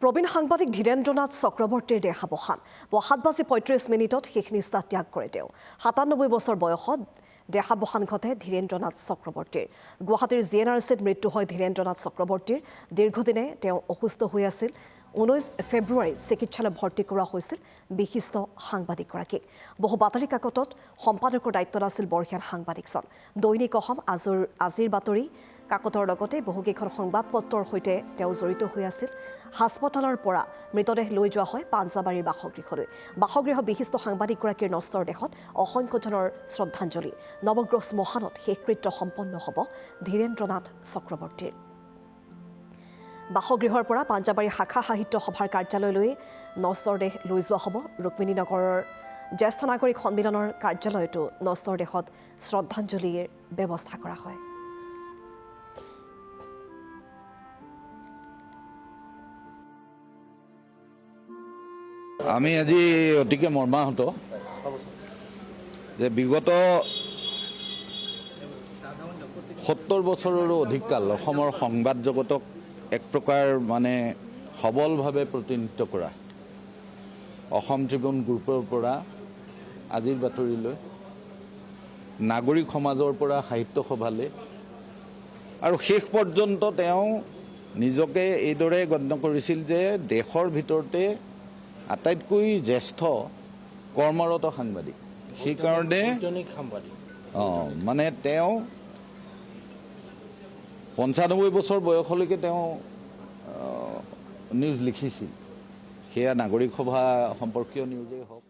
প্ৰবীণ সাংবাদিক ধীৰেন্দ্ৰনাথ চক্ৰৱৰ্তীৰ দেহাৱসান ৭:৩৫ শেষ নিষ্ঠা ত্যাগ কৰে তেওঁ ৯৭ বছৰ বয়সত দেহাৱসান ঘটে ধীৰেন্দ্ৰনাথ চক্ৰৱৰ্তীৰ গুৱাহাটীৰ জিএনআৰচিত মৃত্যু হয় ধীৰেন্দ্ৰনাথ চক্ৰৱৰ্তীৰ দীৰ্ঘদিনে তেওঁ অসুস্থ হৈ আছিল 19 ফেব্ৰুৱাৰীত চিকিৎসালয়ত ভৰ্তি কৰা হৈছিল বিশিষ্ট সাংবাদিকগৰাকীক বহু বাতৰি কাকতত সম্পাদকৰ দায়িত্বত আছিল বৰ্ষীয়ান সাংবাদিকজন দৈনিক অসম আজিৰ বাতৰি কাকতৰ লগতে বহুকেইখন সংবাদপত্ৰৰ সৈতে তেওঁ জড়িত হৈ আছিল হাস্পতালৰ পৰা মৃতদেহ লৈ যোৱা হয় পাঞ্জাবাৰীৰ বাসগৃহলৈ বাসগৃহ বিশিষ্ট সাংবাদিকগৰাকীৰ নষ্টৰ দেশত অসংখ্যজনৰ শ্ৰদ্ধাঞ্জলি নৱগ্ৰহ শ্মশানত শেষকৃত্য সম্পন্ন হ'ব ধীৰেন্দ্ৰনাথ চক্ৰৱৰ্তীৰ বাসগৃহৰ পৰা পাঞ্জাবাৰী শাখা সাহিত্য সভাৰ কাৰ্যালয়লৈ নষ্টৰ দেহ লৈ যোৱা হ'ব ৰুক্মিণী নগৰৰ জ্যেষ্ঠ নাগৰিক সন্মিলনৰ কাৰ্যালয়তো নষ্টৰ দেশত শ্ৰদ্ধাঞ্জলিৰ ব্যৱস্থা কৰা হয় আমি আজি অতিকে মৰ্মাহত যে বিগত ৭০ বছৰৰো অধিক কাল অসমৰ সংবাদ জগতক এক প্ৰকাৰ মানে সবলভাৱে প্ৰতিনিধিত্ব কৰা অসম ট্ৰিবিউন গ্ৰুপৰ পৰা আজিৰ বাতৰিলৈ নাগৰিক সমাজৰ পৰা সাহিত্য সভালৈ আৰু শেষ পৰ্যন্ত তেওঁ নিজকে এইদৰে গণ্য কৰিছিল যে দেশৰ ভিতৰতে আটাইতকৈ জ্যেষ্ঠ কৰ্মৰত সাংবাদিক সেইকাৰণে মানে তেওঁ ৯৫ বছৰ বয়সলৈকে তেওঁ নিউজ লিখিছিল সেয়া নাগৰিক সভা সম্পৰ্কীয় নিউজেই হওক